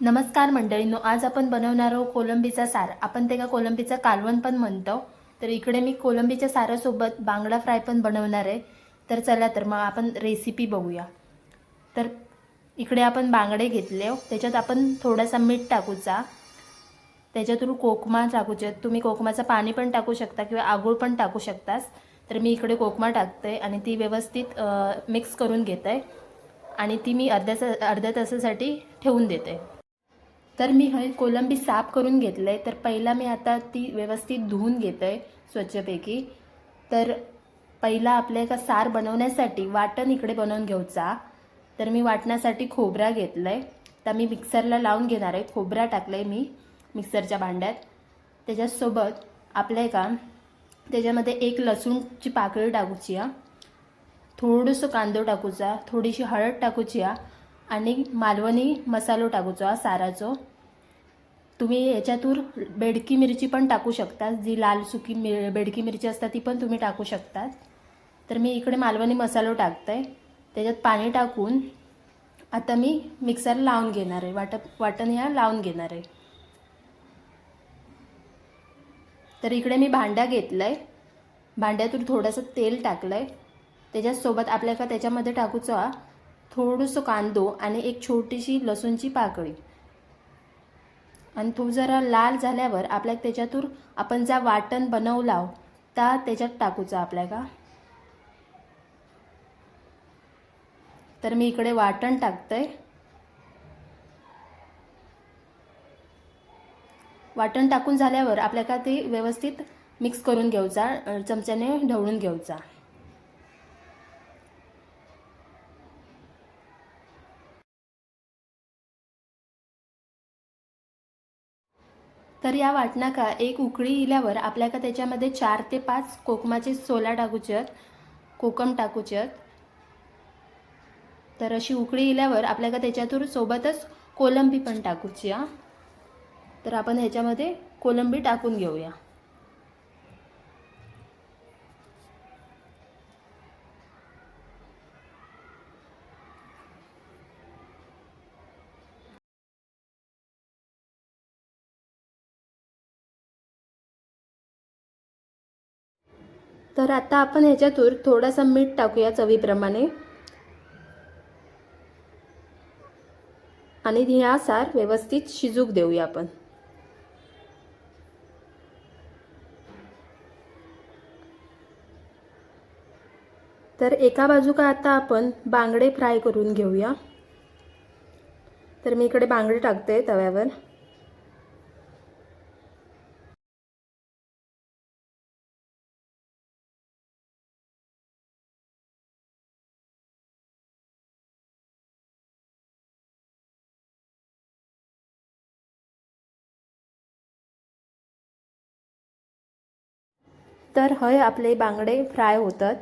नमस्कार मंडळींनो, आज आपण बनवणार आहोत कोलंबीचा सार. आपण त्याला कोलंबीचं कालवण पण म्हणतो. तर इकडे मी कोलंबीच्या सारासोबत बांगडा फ्राय पण बनवणार आहे. तर चला तर मग आपण रेसिपी बघूया. तर इकडे आपण बांगडे घेतले, त्याच्यात आपण थोडासा मीठ टाकूचा, त्याच्यातून कोकमा टाकूचे. तुम्ही कोकमाचं पाणी पण टाकू शकता किंवा आगूळ पण टाकू शकतास. तर मी इकडे कोकमा टाकते आणि ती व्यवस्थित मिक्स करून घेते आणि ती मी अर्ध्या तासासाठी ठेवून देते. तर मी हे कोलंबी साफ करून घेतलं आहे. तर पहिला मी आता ती व्यवस्थित धुवून घेतो आहे स्वच्छपैकी. तर पहिला आपल्या एका सार बनवण्यासाठी वाटण इकडे बनवून घ्यायचा. तर मी वाटण्यासाठी खोबरा घेतलं आहे. तर मी मिक्सरला लावून घेणार आहे. खोबरा टाकलं आहे मी मिक्सरच्या भांड्यात. त्याच्यासोबत आपल्या का त्याच्यामध्ये एक लसूणची पाकळी टाकूची आहे, थोडंसं कांदो टाकूचा, थोडीशी हळद टाकूची आहे आणि मालवणी मसालो टाकूचा साराचो. तुम्ही याच्यातून बेडकी मिरची पण टाकू शकता, जी लाल सुकी बेडकी मिरची असतात ती पण तुम्ही टाकू शकता. तर मी इकडे मालवणी मसालो टाकते. त्याच्यात पाणी टाकून आता मी मिक्सर लावून घेणार आहे. वाटण ह्या लावून घेणार आहे. तर इकडे मी भांडा घेतला आहे. भांड्यातून थोडंसं तेल टाकलं आहे. त्याच्यासोबत आपल्याला त्याच्यामध्ये टाकूचं थोडंसं कांदो आणि एक छोटीशी लसूणची पाकळी. आणि तो जरा लाल झाल्यावर आपल्याला त्याच्यातून आपण ज्या वाटण बनवला त्या त्याच्यात टाकूचा आपल्याला. तर मी इकडे वाटण टाकतंय. वाटण टाकून झाल्यावर आपल्याला ते व्यवस्थित मिक्स करून घ्यायचा, चमच्याने ढवळून घ्यायचा. तर या वाटणाका एक उकळी इल्यावर आपल्याला त्याच्यामध्ये 4 ते 5 कोकमाचे सोला टाकूचे, कोकम टाकूचे. तर अशी उकळी इल्यावर आपल्याला त्याच्यातून सोबतच कोलंबी पण टाकूची. तर आपण ह्याच्यामध्ये कोलंबी टाकून घेऊया. तर आता आपण ह्याच्यातून थोडासा मीठ टाकूया चवीप्रमाणे आणि ह्या सार व्यवस्थित शिजूक देऊया आपण. तर एका बाजूका आता आपण बांगडे फ्राय करून घेऊया. तर मी इकडे बांगडे टाकते तव्यावर. तर हय आपले बांगडे फ्राय होतात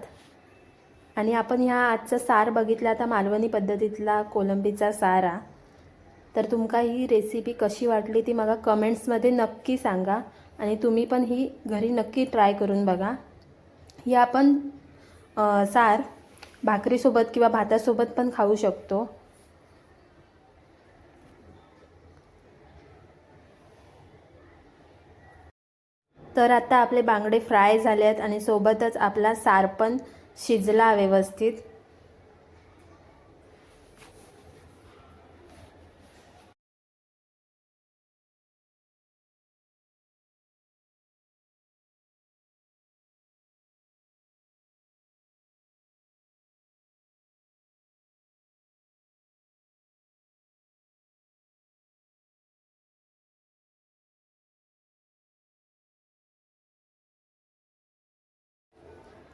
आणि आपण ह्या आजचा सार बघितला आता मालवणी पद्धतीतला कोलंबीचा सारा. तर तुमका ही रेसिपी कशी वाटली ती मला कमेंट्समध्ये नक्की सांगा आणि तुम्ही पण ही घरी नक्की ट्राय करून बघा. ही आपण सार भाकरीसोबत किंवा भातासोबत पण खाऊ शकतो. तर आता आपले बांगडे फ्राय झालेत आणि सोबतच आपला सार पण शिजला व्यवस्थित.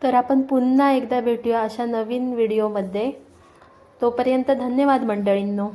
तर आपण पुन्हा एकदा भेटूया अशा नवीन व्हिडिओमध्ये. तोपर्यंत धन्यवाद मंडळींनो.